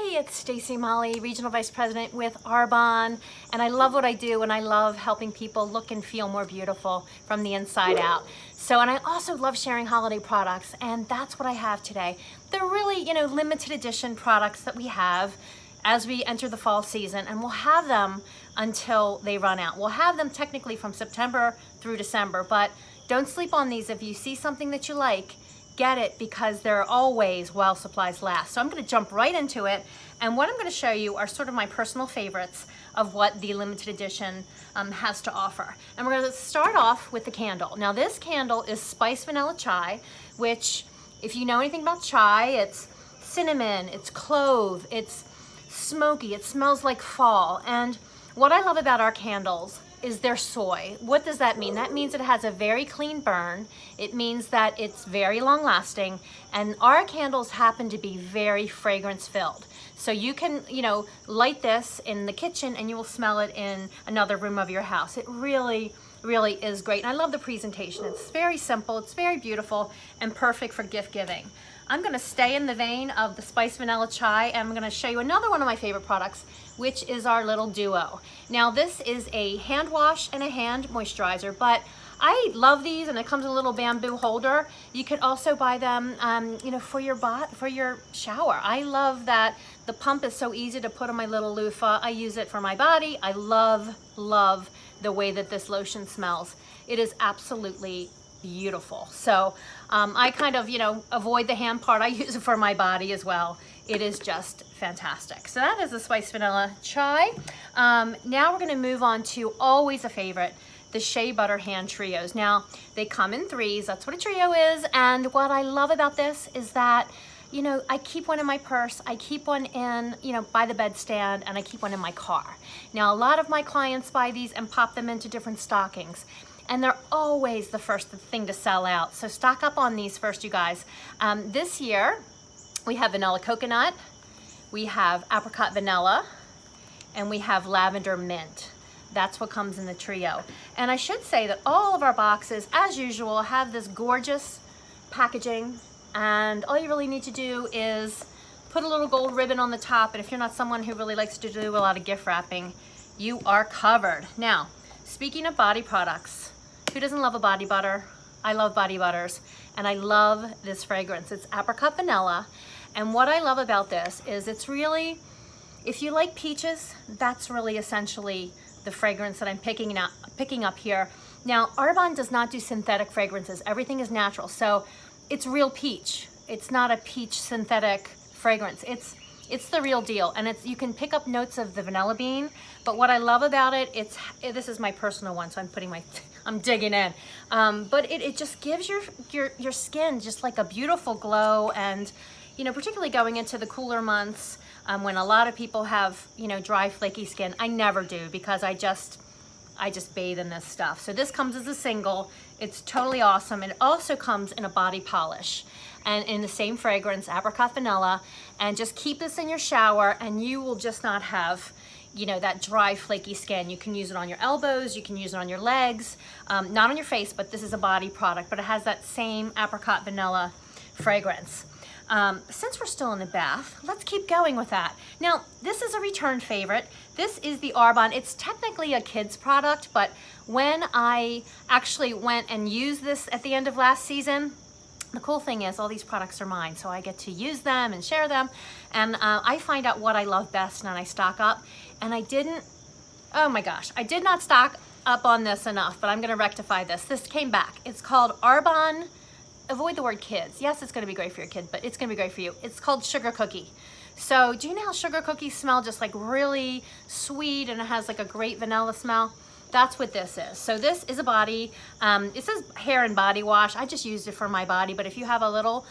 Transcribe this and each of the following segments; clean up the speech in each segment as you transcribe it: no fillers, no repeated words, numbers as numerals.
Hi, it's Stacy Molly, Regional Vice President with Arbonne, and I love what I do, and I love helping people look and feel more beautiful from the inside out. So, and I also love sharing holiday products, and that's what I have today. They're really, limited edition products that we have as we enter the fall season, and we'll have them until they run out. We'll have them technically from September through December, but don't sleep on these. If you see something that you like, get it, because they're always while supplies last. So I'm going to jump right into it, and what I'm going to show you are sort of my personal favorites of what the limited edition has to offer. And we're going to start off with the candle. Now this candle is spiced vanilla chai, which if you know anything about chai, it's cinnamon, it's clove, it's smoky, it smells like fall. And what I love about our candles is their soy. What does that mean? That means it has a very clean burn. It means that it's very long lasting, and our candles happen to be very fragrance filled. So you can, light this in the kitchen and you will smell it in another room of your house. It really is great. And I love the presentation. It's very simple, it's very beautiful, and perfect for gift giving. I'm gonna stay in the vein of the spiced vanilla chai, and I'm gonna show you another one of my favorite products, which is our little duo. Now this is a hand wash and a hand moisturizer, but I love these, and it comes in a little bamboo holder. You could also buy them, for your shower. I love that the pump is so easy to put on my little loofah. I use it for my body. I love the way that this lotion smells. It is absolutely beautiful. So I kind of, avoid the hand part. I use it for my body as well. It is just fantastic. So that is the spiced vanilla chai. Now we're going to move on to always a favorite, the shea butter hand trios. Now they come in threes. That's what a trio is. And what I love about this is that, I keep one in my purse, I keep one in, by the bedstand, and I keep one in my car. Now a lot of my clients buy these and pop them into different stockings, and they're always the first thing to sell out. So stock up on these first, you guys. This year, we have vanilla coconut, we have apricot vanilla, and we have lavender mint. That's what comes in the trio. And I should say that all of our boxes, as usual, have this gorgeous packaging, and all you really need to do is put a little gold ribbon on the top, and if you're not someone who really likes to do a lot of gift wrapping, you are covered. Now, speaking of body products, who doesn't love a body butter? I love body butters, and I love this fragrance. It's apricot vanilla, and what I love about this is it's really, if you like peaches, that's really essentially the fragrance that I'm picking up here. Now, Arbonne does not do synthetic fragrances. Everything is natural, so it's real peach. It's not a peach synthetic fragrance. It's the real deal, and you can pick up notes of the vanilla bean, but what I love about it, this is my personal one, so I'm digging in. But it just gives your skin just like a beautiful glow, and particularly going into the cooler months, when a lot of people have dry, flaky skin. I never do, because I just bathe in this stuff. So this comes as a single. It's totally awesome. It also comes in a body polish and in the same fragrance, apricot vanilla. And just keep this in your shower, and you will just not have that dry, flaky skin. You can use it on your elbows, you can use it on your legs, not on your face, but this is a body product, but it has that same apricot vanilla fragrance. Since we're still in the bath, let's keep going with that. Now, this is a return favorite. This is the Arbonne. It's technically a kid's product, but when I actually went and used this at the end of last season, the cool thing is all these products are mine, so I get to use them and share them, and I find out what I love best and I stock up. And I did not stock up on this enough, but I'm gonna rectify this. This came back. It's called Arbonne, avoid the word kids. Yes, it's gonna be great for your kid, but it's gonna be great for you. It's called Sugar Cookie. So do you know how sugar cookies smell just like really sweet, and it has like a great vanilla smell? That's what this is. So this is a body, it says hair and body wash. I just used it for my body, but if you have a little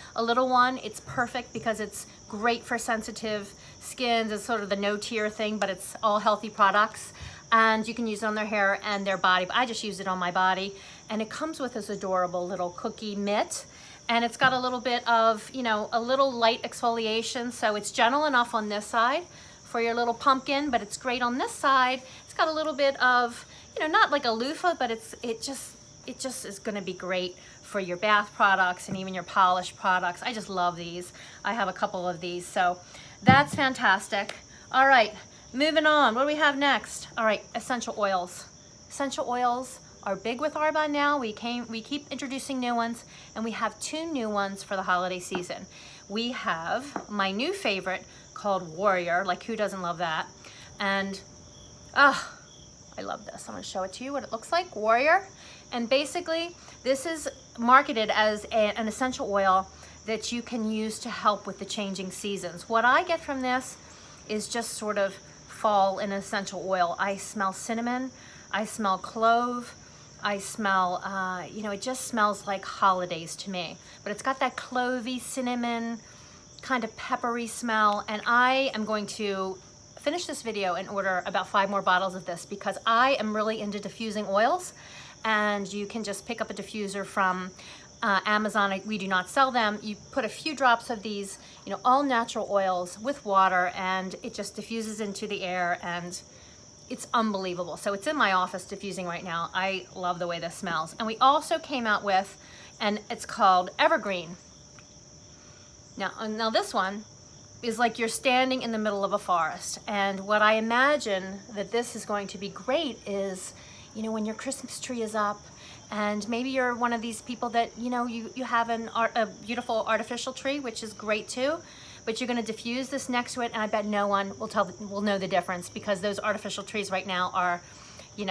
one, it's perfect because it's great for sensitive skins. It's sort of the no-tier thing, but it's all healthy products. And you can use it on their hair and their body, but I just use it on my body. And it comes with this adorable little cookie mitt. And it's got a little bit of, a little light exfoliation. So it's gentle enough on this side for your little pumpkin, but it's great on this side. It's got a little bit of, not like a loofah, but it just is gonna be great for your bath products and even your polish products. I just love these. I have a couple of these. So That's fantastic. All right, moving on. What do we have next? All right, essential oils. Essential oils are big with Arbonne now. We keep introducing new ones, and we have 2 new ones for the holiday season. We have my new favorite called Warrior. Like, who doesn't love that? And I love this. I'm gonna show it to you what it looks like. Warrior. And basically, this is marketed as an essential oil that you can use to help with the changing seasons. What I get from this is just sort of fall in essential oil. I smell cinnamon, I smell clove, I smell, it just smells like holidays to me. But it's got that clovey, cinnamon, kind of peppery smell. And I am going to finish this video and order about 5 more bottles of this because I am really into diffusing oils. And you can just pick up a diffuser from Amazon. We do not sell them. You put a few drops of these, all natural oils with water, and it just diffuses into the air, and it's unbelievable. So it's in my office diffusing right now. I love the way this smells. And we also came out with, and it's called Evergreen. Now this one is like you're standing in the middle of a forest. And what I imagine that this is going to be great is, when your Christmas tree is up, and maybe you're one of these people that, you have a beautiful artificial tree, which is great too, but you're gonna diffuse this next to it, and I bet no one will know the difference, because those artificial trees right now are,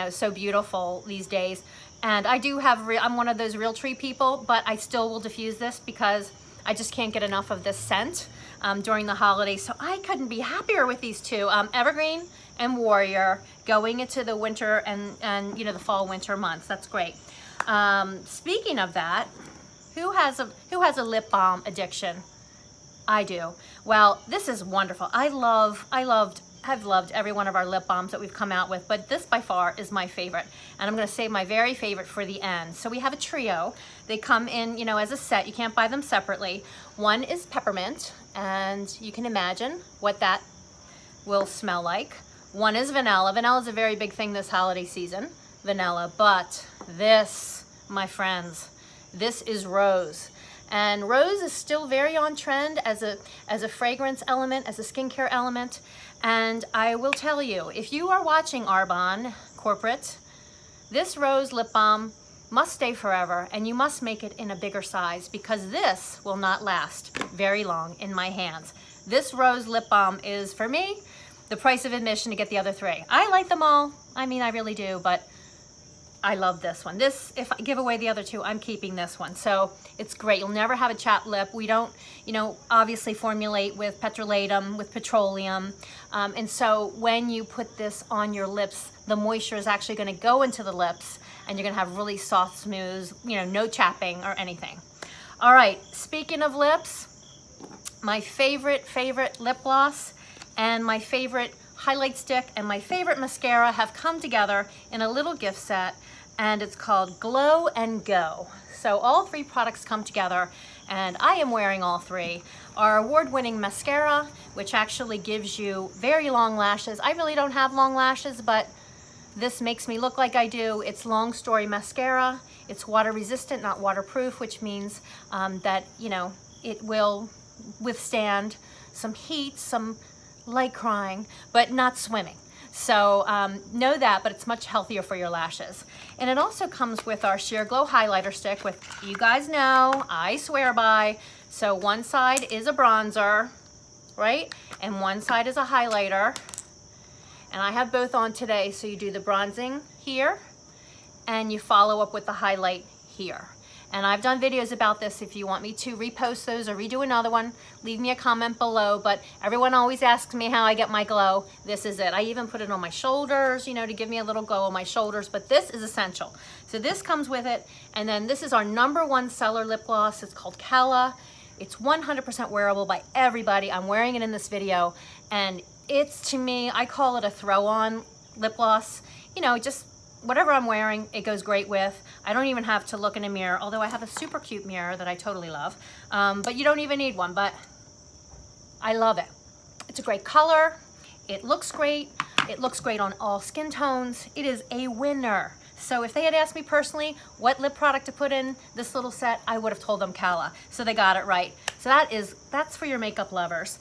so beautiful these days. And I do have, I'm one of those real tree people, but I still will diffuse this because I just can't get enough of this scent during the holidays. So I couldn't be happier with these 2, Evergreen and Warrior, going into the winter and the fall winter months. That's great. Speaking of that, who has a lip balm addiction? I do. Well, this is wonderful. I've loved every one of our lip balms that we've come out with, but this by far is my favorite. And I'm gonna save my very favorite for the end. So we have a trio. They come in, as a set. You can't buy them separately. One is peppermint, and you can imagine what that will smell like. One is vanilla. Vanilla is a very big thing this holiday season, vanilla. But this, my friends, this is rose. And rose is still very on trend as a fragrance element, as a skincare element. And I will tell you, if you are watching Arbonne corporate, this rose lip balm must stay forever, and you must make it in a bigger size, because this will not last very long in my hands. This rose lip balm is, for me, the price of admission to get the other 3. I like them all. I mean, I really do, but I love this one. This, if I give away the other 2, I'm keeping this one. So it's great. You'll never have a chapped lip. We don't, obviously formulate with petrolatum, with petroleum. And so when you put this on your lips, the moisture is actually going to go into the lips, and you're going to have really soft, smooth, no chapping or anything. All right, speaking of lips, my favorite lip gloss and my favorite highlight stick and my favorite mascara have come together in a little gift set, and it's called Glow and Go. So all 3 products come together, and I am wearing all 3. Our award-winning mascara, which actually gives you very long lashes. I really don't have long lashes, but this makes me look like I do. It's Long Story Mascara. It's water resistant, not waterproof, which means that, it will withstand some heat, some light crying, but not swimming. So know that, but it's much healthier for your lashes. And it also comes with our Sheer Glow highlighter stick, with, you guys know, I swear by. So one side is a bronzer, right? And one side is a highlighter. And I have both on today. So you do the bronzing here, and you follow up with the highlight here. And I've done videos about this. If you want me to repost those or redo another one, leave me a comment below. But everyone always asks me how I get my glow. This is it. I even put it on my shoulders, to give me a little glow on my shoulders. But this is essential. So this comes with it. And then this is our #1 seller lip gloss. It's called Cala. It's 100% wearable by everybody. I'm wearing it in this video. And it's, to me, I call it a throw-on lip gloss. Just whatever I'm wearing, it goes great with. I don't even have to look in a mirror, although I have a super cute mirror that I totally love. But you don't even need one, but I love it. It's a great color. It looks great. It looks great on all skin tones. It is a winner. So if they had asked me personally what lip product to put in this little set, I would have told them Cala. So they got it right. So So that's for your makeup lovers.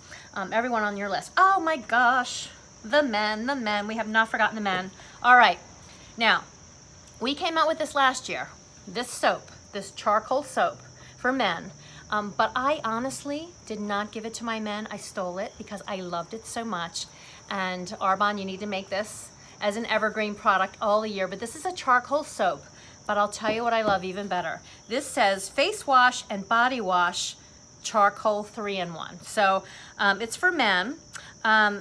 Everyone on your list. Oh my gosh, the men. We have not forgotten the men. All right, now we came out with this last year. This soap, this charcoal soap for men. But I honestly did not give it to my men. I stole it because I loved it so much. And Arbonne, you need to make this as an evergreen product all year. But this is a charcoal soap. But I'll tell you what I love even better. This says face wash and body wash charcoal 3-in-1. So it's for men.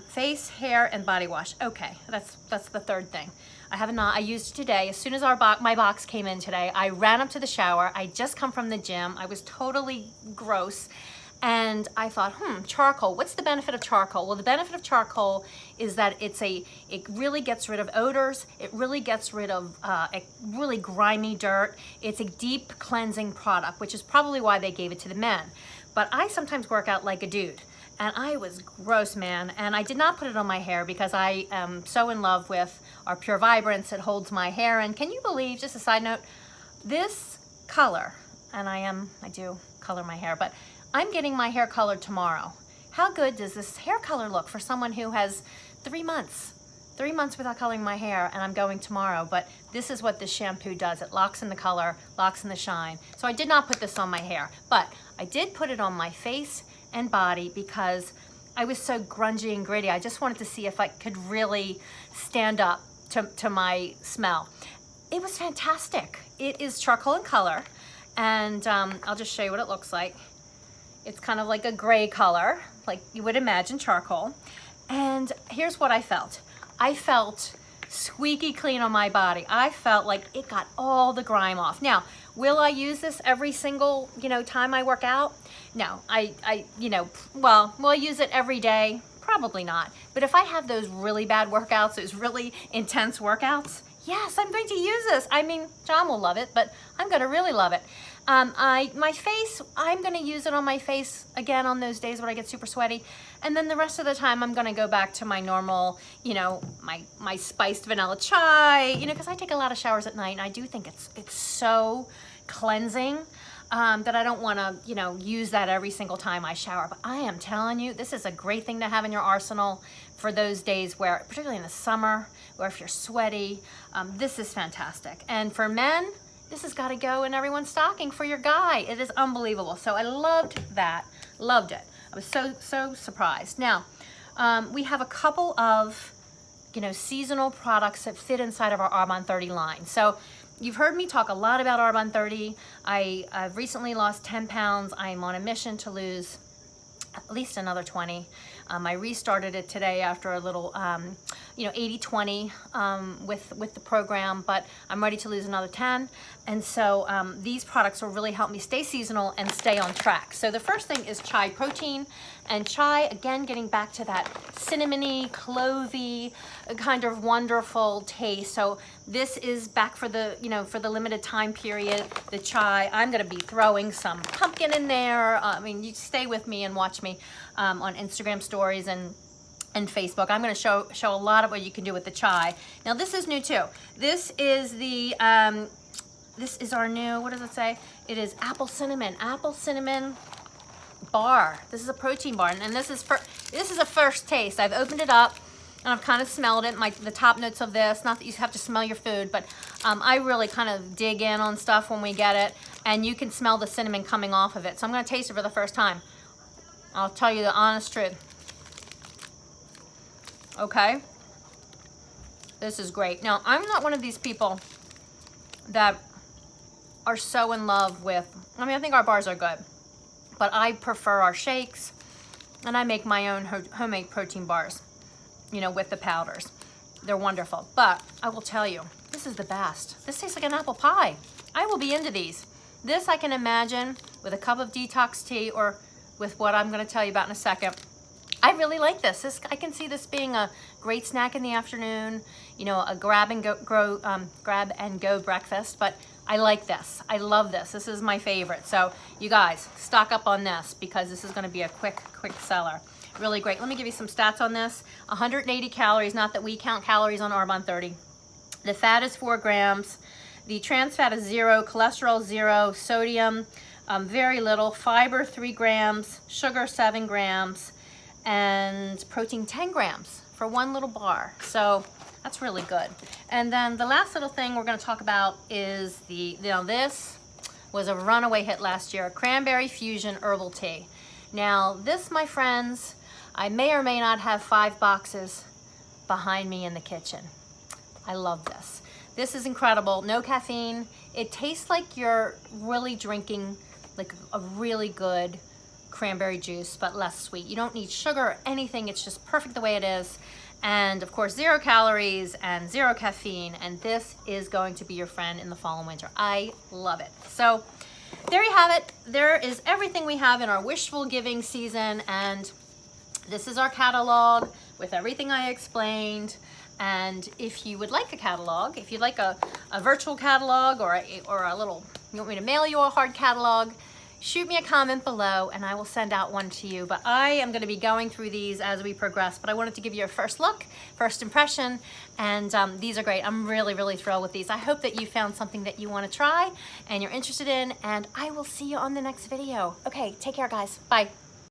Face, hair, and body wash. Okay, that's the third thing. I used it today. As soon as my box came in today, I ran up to the shower. I just come from the gym. I was totally gross. And I thought, charcoal, what's the benefit of charcoal? Well, the benefit of charcoal is that it really gets rid of odors. It really gets rid of really grimy dirt. It's a deep cleansing product, which is probably why they gave it to the men. But I sometimes work out like a dude. And I was gross, man. And I did not put it on my hair because I am so in love with our Pure Vibrance. It holds my hair. And can you believe, just a side note, this color, and I do color my hair, but I'm getting my hair colored tomorrow. How good does this hair color look for someone who has 3 months? 3 months without coloring my hair, and I'm going tomorrow. But this is what this shampoo does. It locks in the color, locks in the shine. So I did not put this on my hair, but I did put it on my face and body because I was so grungy and gritty. I just wanted to see if I could really stand up to my smell. It was fantastic. It is charcoal in color, and I'll just show you what it looks like. It's kind of like a gray color, like you would imagine charcoal. And here's what I felt. I felt squeaky clean on my body. I felt like it got all the grime off. Now, will I use this every single, time I work out? No, will I use it every day? Probably not. But if I have those really bad workouts, those really intense workouts, yes, I'm going to use this. I mean, John will love it, but I'm going to really love it. My face, I'm going to use it on my face again on those days when I get super sweaty. And then the rest of the time, I'm going to go back to my normal, my spiced vanilla chai, because I take a lot of showers at night, and I do think it's so cleansing that I don't want to, use that every single time I shower. But I am telling you, this is a great thing to have in your arsenal for those days where, particularly in the summer, or if you're sweaty, this is fantastic. And for men, this has got to go in everyone's stocking for your guy. It is unbelievable. So I loved that. Loved it. I was so surprised. Now, we have a couple of, seasonal products that fit inside of our Arbonne 30 line. So you've heard me talk a lot about Arbonne 30. I've recently lost 10 pounds. I'm on a mission to lose at least another 20. I restarted it today after a little, 80-20 with the program, but I'm ready to lose another 10. And so these products will really help me stay seasonal and stay on track. So the first thing is chai protein. And chai, again, getting back to that cinnamony, clovey, kind of wonderful taste. So this is back for the, for the limited time period, the chai. I'm gonna be throwing some pumpkin in there. You stay with me and watch me on Instagram stories and Facebook. I'm gonna show a lot of what you can do with the chai. Now this is new too. This is this is our new, what does it say? It is apple cinnamon bar. This is a protein bar, and this is a first taste. I've opened it up and I've kind of smelled it. The top notes of this, not that you have to smell your food, but I really kind of dig in on stuff when we get it, and you can smell the cinnamon coming off of it. So I'm gonna taste it for the first time. I'll tell you the honest truth. Okay, this is great. Now, I'm not one of these people that are so in love with, I think our bars are good, but I prefer our shakes, and I make my own homemade protein bars, with the powders. They're wonderful, but I will tell you, this is the best. This tastes like an apple pie. I will be into these. This I can imagine with a cup of detox tea, or with what I'm gonna tell you about in a second. I really like this. I can see this being a great snack in the afternoon, a grab and go breakfast, but I like this. I love this. This is my favorite. So you guys, stock up on this because this is gonna be a quick seller. Really great. Let me give you some stats on this. 180 calories, not that we count calories on Arbonne 30. The fat is 4 grams. The trans fat is 0, cholesterol 0, sodium Very little. Fiber 3 grams, sugar 7 grams, and protein 10 grams for one little bar. So that's really good. And then the last little thing we're going to talk about is this was a runaway hit last year, cranberry fusion herbal tea. Now this, my friends, I may or may not have 5 boxes behind me in the kitchen. I love this. This is incredible. No caffeine. It tastes like you're really drinking like a really good cranberry juice, but less sweet. You don't need sugar or anything. It's just perfect the way it is. And of course, 0 calories and 0 caffeine. And this is going to be your friend in the fall and winter. I love it. So there you have it. There is everything we have in our wishful giving season. And this is our catalog with everything I explained. And if you would like a catalog, if you'd like a virtual catalog or a little, you want me to mail you a hard catalog, shoot me a comment below and I will send out one to you. But I am going to be going through these as we progress. But I wanted to give you a first look, first impression, and these are great. I'm really, really thrilled with these. I hope that you found something that you want to try and you're interested in, and I will see you on the next video. Okay, take care, guys. Bye.